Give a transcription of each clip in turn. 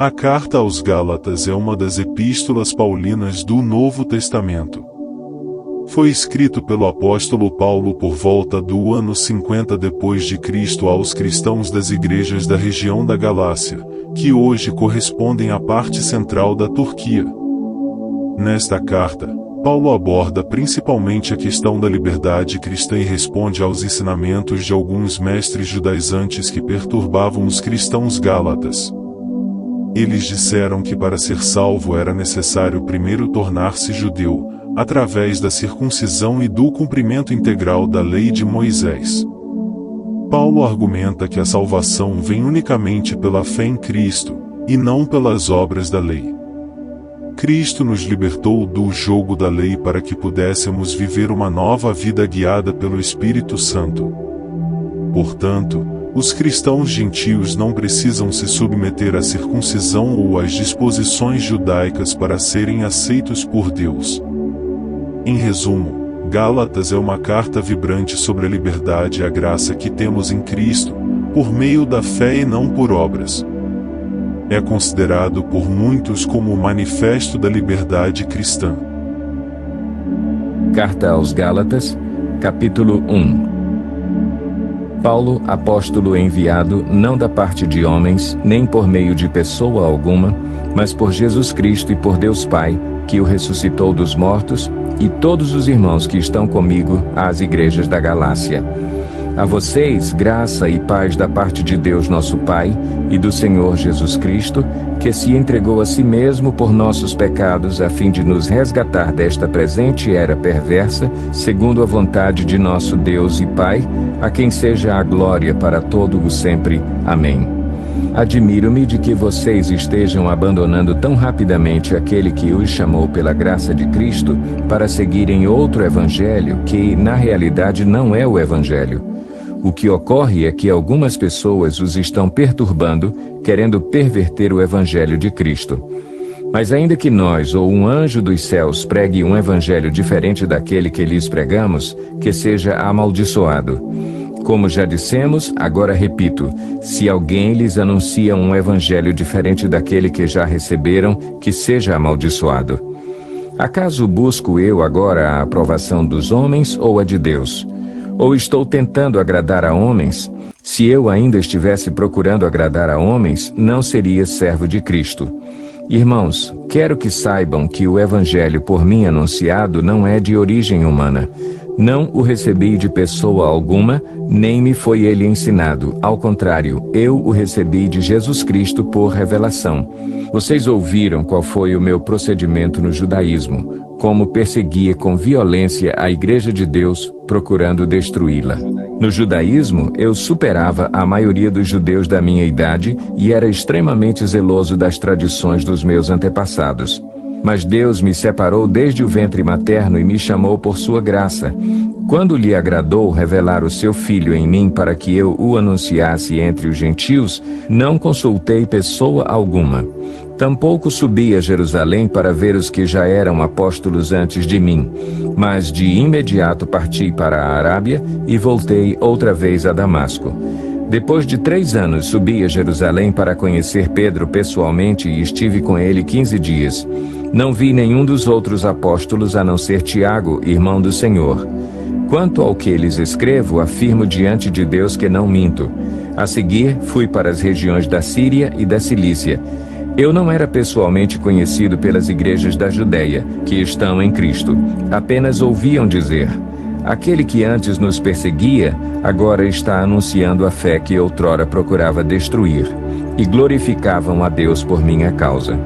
A carta aos Gálatas é uma das epístolas paulinas do Novo Testamento. Foi escrito pelo apóstolo Paulo por volta do ano 50 depois de Cristo aos cristãos das igrejas da região da Galácia, que hoje correspondem à parte central da Turquia. Nesta carta, Paulo aborda principalmente a questão da liberdade cristã e responde aos ensinamentos de alguns mestres judaizantes que perturbavam os cristãos gálatas. Eles disseram que para ser salvo era necessário primeiro tornar-se judeu, através da circuncisão e do cumprimento integral da lei de Moisés. Paulo argumenta que a salvação vem unicamente pela fé em Cristo, e não pelas obras da lei. Cristo nos libertou do jugo da lei para que pudéssemos viver uma nova vida guiada pelo Espírito Santo. Portanto, os cristãos gentios não precisam se submeter à circuncisão ou às disposições judaicas para serem aceitos por Deus. Em resumo, Gálatas é uma carta vibrante sobre a liberdade e a graça que temos em Cristo, por meio da fé e não por obras. É considerado por muitos como o manifesto da liberdade cristã. Carta aos Gálatas, capítulo 1. Paulo, apóstolo enviado, não da parte de homens, nem por meio de pessoa alguma, mas por Jesus Cristo e por Deus Pai, que o ressuscitou dos mortos, e todos os irmãos que estão comigo às igrejas da Galácia. A vocês, graça e paz da parte de Deus nosso Pai e do Senhor Jesus Cristo, que se entregou a si mesmo por nossos pecados a fim de nos resgatar desta presente era perversa, segundo a vontade de nosso Deus e Pai, a quem seja a glória para todo o sempre. Amém. Admiro-me de que vocês estejam abandonando tão rapidamente aquele que os chamou pela graça de Cristo para seguirem outro evangelho que, na realidade, não é o evangelho. O que ocorre é que algumas pessoas os estão perturbando, querendo perverter o evangelho de Cristo. Mas ainda que nós ou um anjo dos céus pregue um evangelho diferente daquele que lhes pregamos, que seja amaldiçoado. Como já dissemos, agora repito, se alguém lhes anuncia um evangelho diferente daquele que já receberam, que seja amaldiçoado. Acaso busco eu agora a aprovação dos homens ou a de Deus? Ou estou tentando agradar a homens? Se eu ainda estivesse procurando agradar a homens, não seria servo de Cristo. Irmãos, quero que saibam que o evangelho por mim anunciado não é de origem humana. Não o recebi de pessoa alguma, nem me foi ele ensinado. Ao contrário, eu o recebi de Jesus Cristo por revelação. Vocês ouviram qual foi o meu procedimento no judaísmo, como perseguia com violência a Igreja de Deus, procurando destruí-la. No judaísmo, eu superava a maioria dos judeus da minha idade e era extremamente zeloso das tradições dos meus antepassados. Mas Deus me separou desde o ventre materno e me chamou por sua graça. Quando lhe agradou revelar o seu Filho em mim para que eu o anunciasse entre os gentios, não consultei pessoa alguma. Tampouco subi a Jerusalém para ver os que já eram apóstolos antes de mim, mas de imediato parti para a Arábia e voltei outra vez a Damasco. Depois de 3 anos subi a Jerusalém para conhecer Pedro pessoalmente e estive com ele 15 dias. Não vi nenhum dos outros apóstolos a não ser Tiago, irmão do Senhor. Quanto ao que lhes escrevo, afirmo diante de Deus que não minto. A seguir, fui para as regiões da Síria e da Cilícia. Eu não era pessoalmente conhecido pelas igrejas da Judéia, que estão em Cristo. Apenas ouviam dizer: aquele que antes nos perseguia, agora está anunciando a fé que outrora procurava destruir, e glorificavam a Deus por minha causa.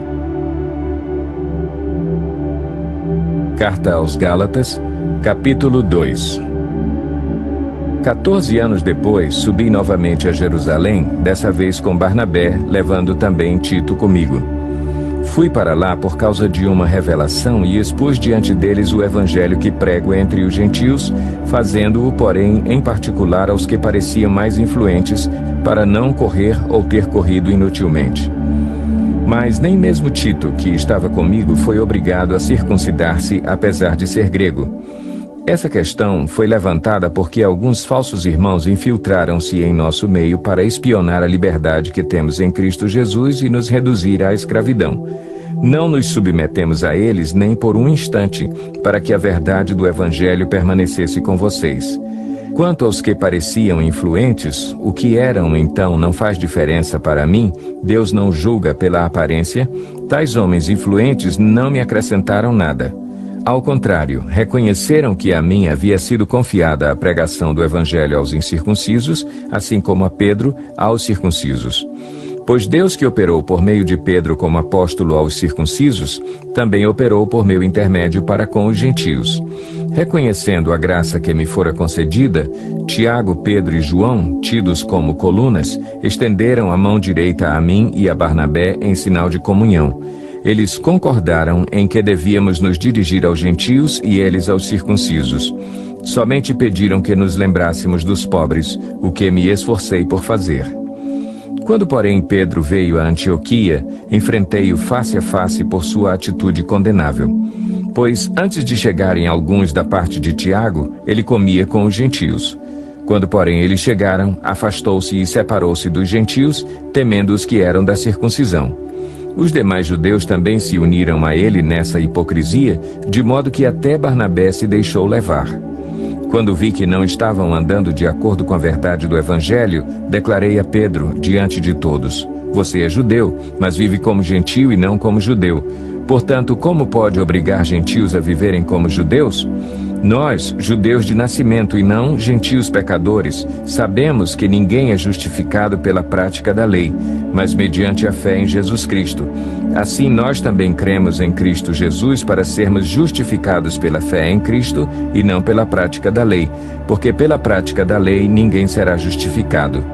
Carta aos Gálatas, capítulo 2. 14 anos depois, subi novamente a Jerusalém, dessa vez com Barnabé, levando também Tito comigo. Fui para lá por causa de uma revelação e expus diante deles o evangelho que prego entre os gentios, fazendo-o, porém, em particular aos que pareciam mais influentes, para não correr ou ter corrido inutilmente. Mas nem mesmo Tito, que estava comigo, foi obrigado a circuncidar-se, apesar de ser grego. Essa questão foi levantada porque alguns falsos irmãos infiltraram-se em nosso meio para espionar a liberdade que temos em Cristo Jesus e nos reduzir à escravidão. Não nos submetemos a eles nem por um instante, para que a verdade do Evangelho permanecesse com vocês. Quanto aos que pareciam influentes, o que eram então não faz diferença para mim, Deus não julga pela aparência, tais homens influentes não me acrescentaram nada. Ao contrário, reconheceram que a mim havia sido confiada a pregação do Evangelho aos incircuncisos, assim como a Pedro aos circuncisos. Pois Deus que operou por meio de Pedro como apóstolo aos circuncisos, também operou por meu intermédio para com os gentios. Reconhecendo a graça que me fora concedida, Tiago, Pedro e João, tidos como colunas, estenderam a mão direita a mim e a Barnabé em sinal de comunhão. Eles concordaram em que devíamos nos dirigir aos gentios e eles aos circuncisos. Somente pediram que nos lembrássemos dos pobres, o que me esforcei por fazer. Quando, porém, Pedro veio a Antioquia, enfrentei-o face a face por sua atitude condenável. Pois, antes de chegarem alguns da parte de Tiago, ele comia com os gentios. Quando, porém, eles chegaram, afastou-se e separou-se dos gentios, temendo os que eram da circuncisão. Os demais judeus também se uniram a ele nessa hipocrisia, de modo que até Barnabé se deixou levar. Quando vi que não estavam andando de acordo com a verdade do Evangelho, declarei a Pedro, diante de todos: você é judeu, mas vive como gentio e não como judeu. Portanto, como pode obrigar gentios a viverem como judeus? Nós, judeus de nascimento e não gentios pecadores, sabemos que ninguém é justificado pela prática da lei, mas mediante a fé em Jesus Cristo. Assim, nós também cremos em Cristo Jesus para sermos justificados pela fé em Cristo e não pela prática da lei, porque pela prática da lei ninguém será justificado.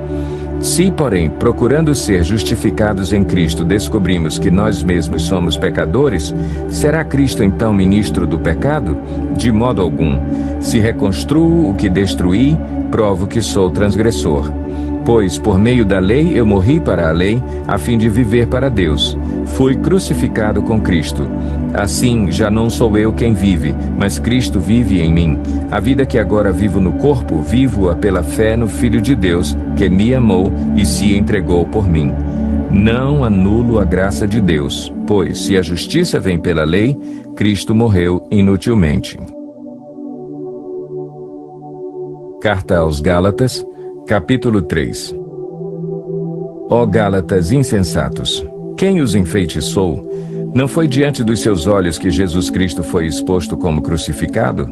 Se, porém, procurando ser justificados em Cristo, descobrimos que nós mesmos somos pecadores, será Cristo então ministro do pecado? De modo algum. Se reconstruo o que destruí, provo que sou transgressor. Pois, por meio da lei, eu morri para a lei, a fim de viver para Deus. Fui crucificado com Cristo. Assim, já não sou eu quem vive, mas Cristo vive em mim. A vida que agora vivo no corpo, vivo-a pela fé no Filho de Deus, que me amou e se entregou por mim. Não anulo a graça de Deus, pois, se a justiça vem pela lei, Cristo morreu inutilmente. Carta aos Gálatas, capítulo 3. Ó Gálatas insensatos! Quem os enfeitiçou? Não foi diante dos seus olhos que Jesus Cristo foi exposto como crucificado?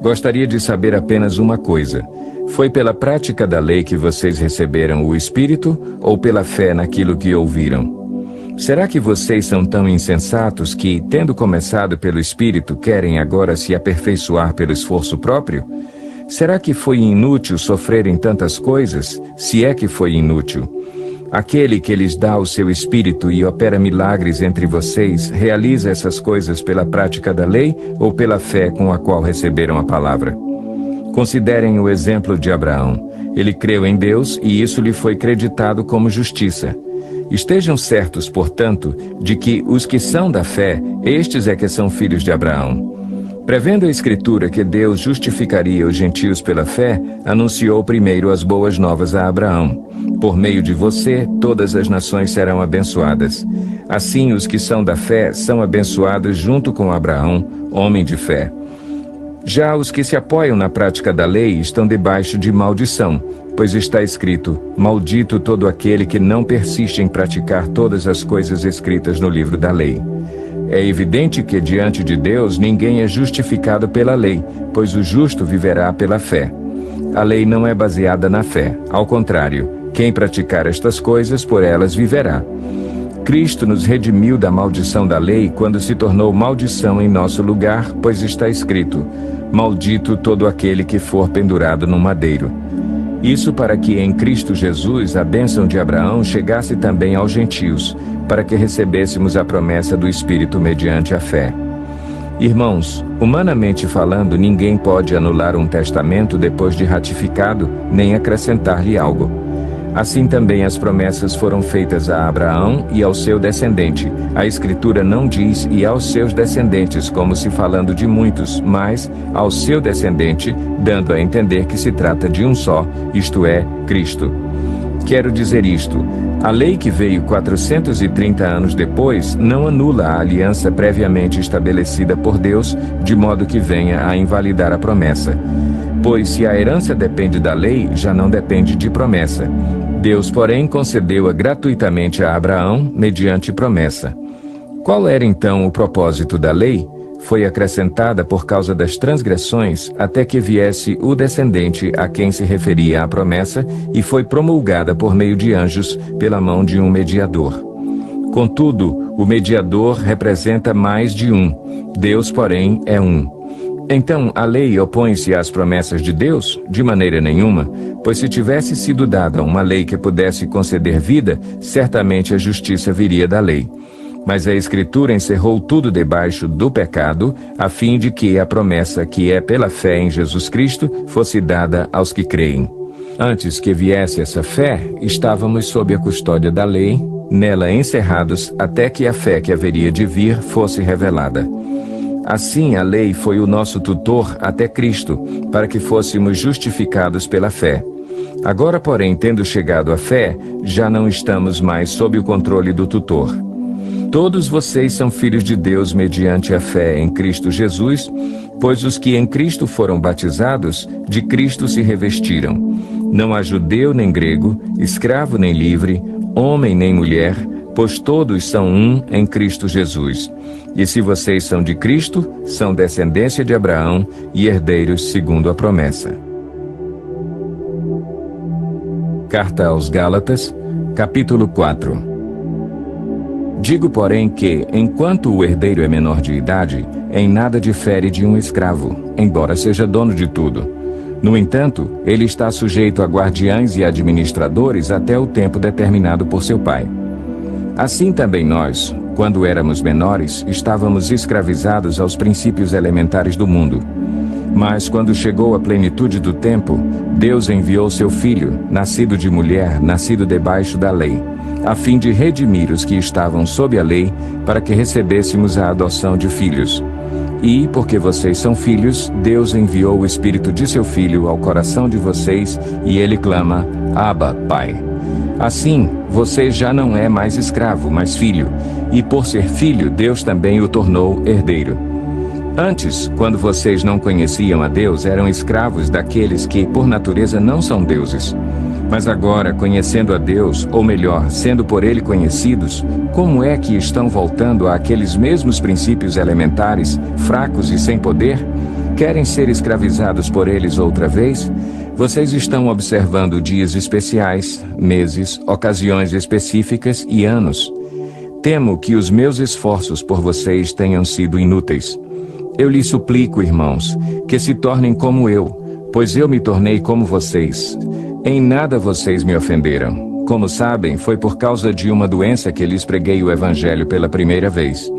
Gostaria de saber apenas uma coisa: foi pela prática da lei que vocês receberam o Espírito ou pela fé naquilo que ouviram? Será que vocês são tão insensatos que, tendo começado pelo Espírito, querem agora se aperfeiçoar pelo esforço próprio? Será que foi inútil sofrerem tantas coisas, se é que foi inútil? Aquele que lhes dá o seu Espírito e opera milagres entre vocês, realiza essas coisas pela prática da lei ou pela fé com a qual receberam a palavra? Considerem o exemplo de Abraão. Ele creu em Deus e isso lhe foi creditado como justiça. Estejam certos, portanto, de que os que são da fé, estes é que são filhos de Abraão. Prevendo a Escritura que Deus justificaria os gentios pela fé, anunciou primeiro as boas novas a Abraão. Por meio de você, todas as nações serão abençoadas. Assim, os que são da fé são abençoados junto com Abraão, homem de fé. Já os que se apoiam na prática da lei estão debaixo de maldição, pois está escrito: maldito todo aquele que não persiste em praticar todas as coisas escritas no livro da lei. É evidente que diante de Deus ninguém é justificado pela lei, pois o justo viverá pela fé. A lei não é baseada na fé, ao contrário, quem praticar estas coisas por elas viverá. Cristo nos redimiu da maldição da lei quando se tornou maldição em nosso lugar, pois está escrito: maldito todo aquele que for pendurado no madeiro. Isso para que em Cristo Jesus a bênção de Abraão chegasse também aos gentios, para que recebêssemos a promessa do Espírito mediante a fé. Irmãos, humanamente falando, ninguém pode anular um testamento depois de ratificado, nem acrescentar-lhe algo. Assim também as promessas foram feitas a Abraão e ao seu descendente. A Escritura não diz "e aos seus descendentes", como se falando de muitos, mas ao seu descendente, dando a entender que se trata de um só, isto é, Cristo. Quero dizer isto: a lei que veio 430 anos depois não anula a aliança previamente estabelecida por Deus, de modo que venha a invalidar a promessa. Pois se a herança depende da lei, já não depende de promessa. Deus, porém, concedeu-a gratuitamente a Abraão, mediante promessa. Qual era então o propósito da lei? Foi acrescentada por causa das transgressões, até que viesse o descendente a quem se referia a promessa, e foi promulgada por meio de anjos, pela mão de um mediador. Contudo, o mediador representa mais de um. Deus, porém, é um. Então, a lei opõe-se às promessas de Deus? De maneira nenhuma, pois se tivesse sido dada uma lei que pudesse conceder vida, certamente a justiça viria da lei. Mas a Escritura encerrou tudo debaixo do pecado, a fim de que a promessa que é pela fé em Jesus Cristo fosse dada aos que creem. Antes que viesse essa fé, estávamos sob a custódia da lei, nela encerrados até que a fé que haveria de vir fosse revelada. Assim, a lei foi o nosso tutor até Cristo, para que fôssemos justificados pela fé. Agora, porém, tendo chegado à fé, já não estamos mais sob o controle do tutor. Todos vocês são filhos de Deus mediante a fé em Cristo Jesus, pois os que em Cristo foram batizados, de Cristo se revestiram. Não há judeu nem grego, escravo nem livre, homem nem mulher, pois todos são um em Cristo Jesus. E se vocês são de Cristo, são descendência de Abraão e herdeiros segundo a promessa. Carta aos Gálatas, capítulo 4. Digo, porém, que, enquanto o herdeiro é menor de idade, em nada difere de um escravo, embora seja dono de tudo. No entanto, ele está sujeito a guardiães e administradores até o tempo determinado por seu pai. Assim também nós, quando éramos menores, estávamos escravizados aos princípios elementares do mundo. Mas quando chegou a plenitude do tempo, Deus enviou seu Filho, nascido de mulher, nascido debaixo da lei, a fim de redimir os que estavam sob a lei, para que recebêssemos a adoção de filhos. E, porque vocês são filhos, Deus enviou o Espírito de seu Filho ao coração de vocês, e ele clama: Abba, Pai. Assim, você já não é mais escravo, mas filho, e por ser filho, Deus também o tornou herdeiro. Antes, quando vocês não conheciam a Deus, eram escravos daqueles que, por natureza, não são deuses. Mas agora, conhecendo a Deus, ou melhor, sendo por Ele conhecidos, como é que estão voltando àqueles mesmos princípios elementares, fracos e sem poder? Querem ser escravizados por eles outra vez? Vocês estão observando dias especiais, meses, ocasiões específicas e anos. Temo que os meus esforços por vocês tenham sido inúteis. Eu lhes suplico, irmãos, que se tornem como eu, pois eu me tornei como vocês. Em nada vocês me ofenderam. Como sabem, foi por causa de uma doença que lhes preguei o Evangelho pela primeira vez.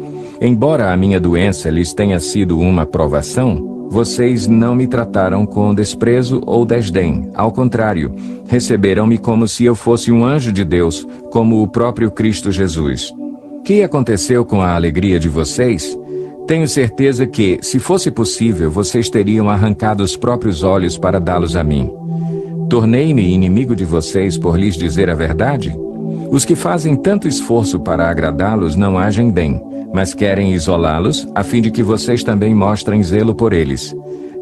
Embora a minha doença lhes tenha sido uma provação, vocês não me trataram com desprezo ou desdém. Ao contrário, receberam-me como se eu fosse um anjo de Deus, como o próprio Cristo Jesus. O que aconteceu com a alegria de vocês? Tenho certeza que, se fosse possível, vocês teriam arrancado os próprios olhos para dá-los a mim. Tornei-me inimigo de vocês por lhes dizer a verdade? Os que fazem tanto esforço para agradá-los não agem bem, mas querem isolá-los, a fim de que vocês também mostrem zelo por eles.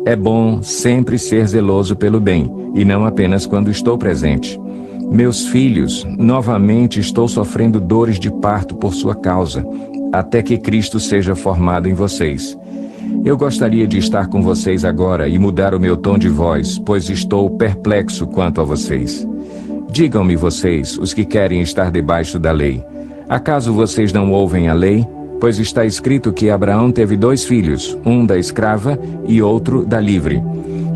É bom sempre ser zeloso pelo bem, e não apenas quando estou presente. Meus filhos, novamente estou sofrendo dores de parto por sua causa, até que Cristo seja formado em vocês. Eu gostaria de estar com vocês agora e mudar o meu tom de voz, pois estou perplexo quanto a vocês. Digam-me vocês, os que querem estar debaixo da lei. Acaso vocês não ouvem a lei? Pois está escrito que Abraão teve 2 filhos, um da escrava e outro da livre.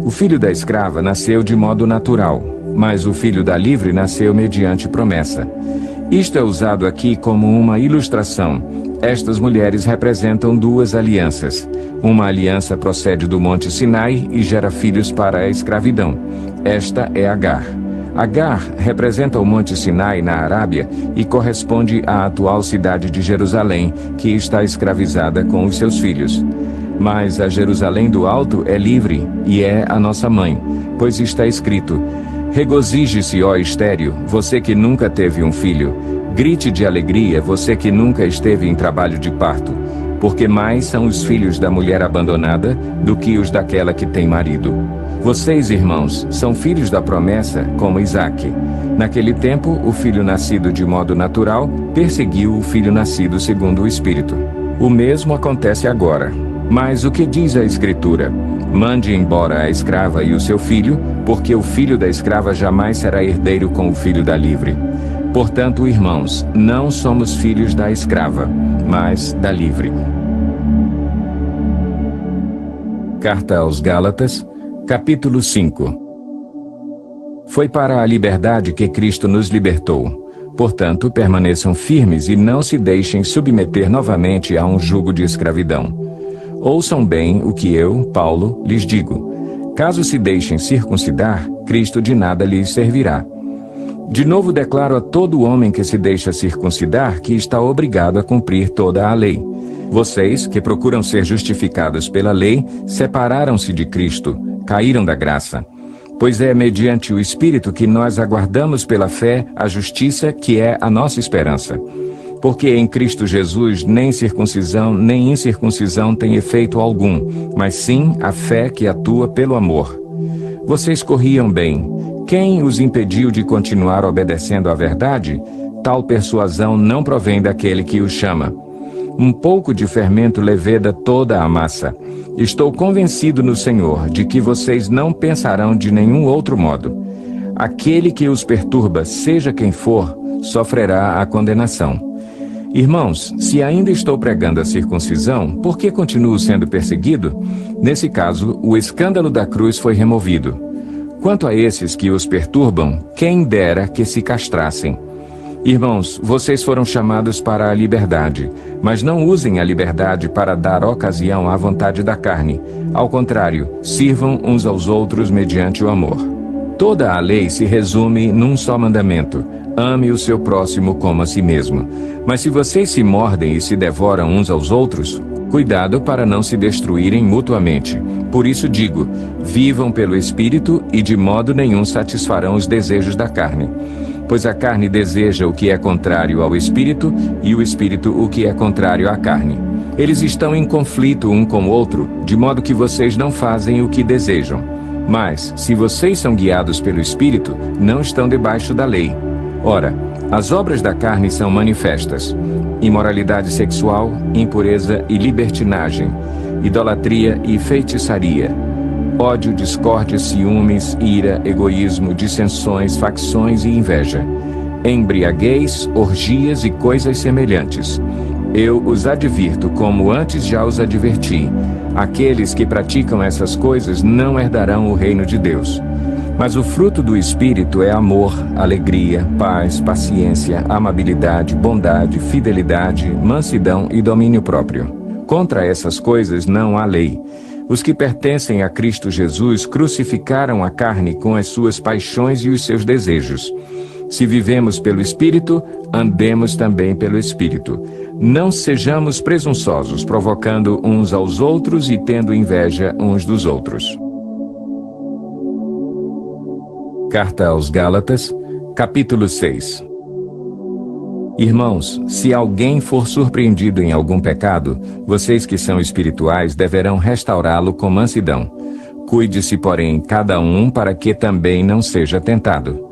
O filho da escrava nasceu de modo natural, mas o filho da livre nasceu mediante promessa. Isto é usado aqui como uma ilustração. Estas mulheres representam 2 alianças. Uma aliança procede do Monte Sinai e gera filhos para a escravidão. Esta é Agar. Agar representa o Monte Sinai na Arábia e corresponde à atual cidade de Jerusalém, que está escravizada com os seus filhos. Mas a Jerusalém do Alto é livre e é a nossa mãe, pois está escrito: regozije-se, ó estéril, você que nunca teve um filho. Grite de alegria, você que nunca esteve em trabalho de parto, porque mais são os filhos da mulher abandonada do que os daquela que tem marido. Vocês, irmãos, são filhos da promessa, como Isaque. Naquele tempo, o filho nascido de modo natural perseguiu o filho nascido segundo o Espírito. O mesmo acontece agora. Mas o que diz a Escritura? Mande embora a escrava e o seu filho, porque o filho da escrava jamais será herdeiro com o filho da livre. Portanto, irmãos, não somos filhos da escrava, mas da livre. Carta aos Gálatas, capítulo 5. Foi para a liberdade que Cristo nos libertou. Portanto, permaneçam firmes e não se deixem submeter novamente a um jugo de escravidão. Ouçam bem o que eu, Paulo, lhes digo. Caso se deixem circuncidar, Cristo de nada lhes servirá. De novo declaro a todo homem que se deixa circuncidar que está obrigado a cumprir toda a lei. Vocês, que procuram ser justificados pela lei, separaram-se de Cristo, caíram da graça. Pois é mediante o Espírito que nós aguardamos pela fé a justiça que é a nossa esperança. Porque em Cristo Jesus nem circuncisão nem incircuncisão tem efeito algum, mas sim a fé que atua pelo amor. Vocês corriam bem. Quem os impediu de continuar obedecendo à verdade? Tal persuasão não provém daquele que os chama. Um pouco de fermento leveda toda a massa. Estou convencido no Senhor de que vocês não pensarão de nenhum outro modo. Aquele que os perturba, seja quem for, sofrerá a condenação. Irmãos, se ainda estou pregando a circuncisão, por que continuo sendo perseguido? Nesse caso, o escândalo da cruz foi removido. Quanto a esses que os perturbam, quem dera que se castrassem. Irmãos, vocês foram chamados para a liberdade, mas não usem a liberdade para dar ocasião à vontade da carne. Ao contrário, sirvam uns aos outros mediante o amor. Toda a lei se resume num só mandamento: ame o seu próximo como a si mesmo. Mas se vocês se mordem e se devoram uns aos outros, cuidado para não se destruírem mutuamente. Por isso digo, vivam pelo Espírito e de modo nenhum satisfarão os desejos da carne. Pois a carne deseja o que é contrário ao Espírito e o Espírito o que é contrário à carne. Eles estão em conflito um com o outro, de modo que vocês não fazem o que desejam. Mas, se vocês são guiados pelo Espírito, não estão debaixo da lei. Ora, as obras da carne são manifestas: imoralidade sexual, impureza e libertinagem, idolatria e feitiçaria, ódio, discórdia, ciúmes, ira, egoísmo, dissensões, facções e inveja, embriaguez, orgias e coisas semelhantes. Eu os advirto, como antes já os adverti: aqueles que praticam essas coisas não herdarão o reino de Deus. Mas o fruto do Espírito é amor, alegria, paz, paciência, amabilidade, bondade, fidelidade, mansidão e domínio próprio. Contra essas coisas não há lei. Os que pertencem a Cristo Jesus crucificaram a carne com as suas paixões e os seus desejos. Se vivemos pelo Espírito, andemos também pelo Espírito. Não sejamos presunçosos, provocando uns aos outros e tendo inveja uns dos outros. Carta aos Gálatas, capítulo 6. Irmãos, se alguém for surpreendido em algum pecado, vocês que são espirituais deverão restaurá-lo com mansidão. Cuide-se, porém, cada um para que também não seja tentado.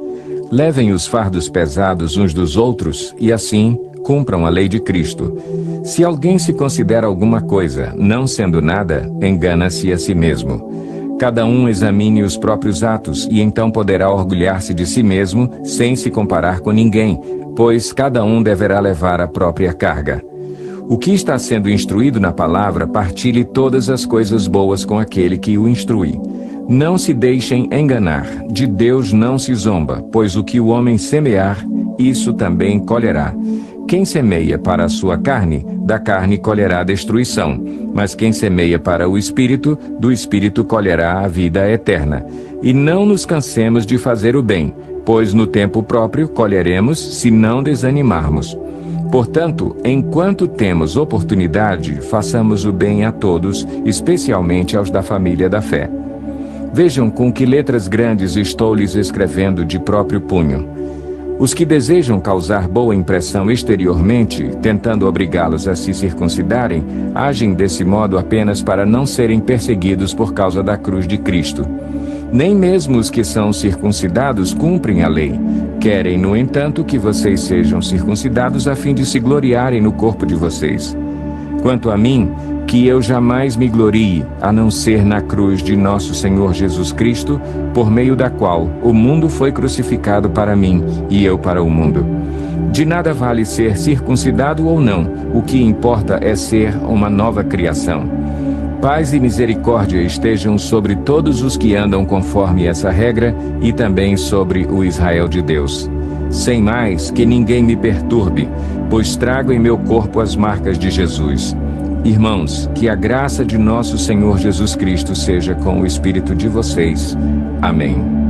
Levem os fardos pesados uns dos outros e assim cumpram a lei de Cristo. Se alguém se considera alguma coisa, não sendo nada, engana-se a si mesmo. Cada um examine os próprios atos e então poderá orgulhar-se de si mesmo sem se comparar com ninguém, pois cada um deverá levar a própria carga. O que está sendo instruído na palavra, partilhe todas as coisas boas com aquele que o instrui. Não se deixem enganar, de Deus não se zomba, pois o que o homem semear, isso também colherá. Quem semeia para a sua carne, da carne colherá destruição, mas quem semeia para o Espírito, do Espírito colherá a vida eterna. E não nos cansemos de fazer o bem, pois no tempo próprio colheremos se não desanimarmos. Portanto, enquanto temos oportunidade, façamos o bem a todos, especialmente aos da família da fé. Vejam com que letras grandes estou lhes escrevendo de próprio punho. Os que desejam causar boa impressão exteriormente, tentando obrigá-los a se circuncidarem, agem desse modo apenas para não serem perseguidos por causa da cruz de Cristo. Nem mesmo os que são circuncidados cumprem a lei. Querem, no entanto, que vocês sejam circuncidados a fim de se gloriarem no corpo de vocês. Quanto a mim, que eu jamais me glorie, a não ser na cruz de nosso Senhor Jesus Cristo, por meio da qual o mundo foi crucificado para mim e eu para o mundo. De nada vale ser circuncidado ou não, o que importa é ser uma nova criação. Paz e misericórdia estejam sobre todos os que andam conforme essa regra e também sobre o Israel de Deus. Sem mais, que ninguém me perturbe, pois trago em meu corpo as marcas de Jesus. Irmãos, que a graça de nosso Senhor Jesus Cristo seja com o espírito de vocês. Amém.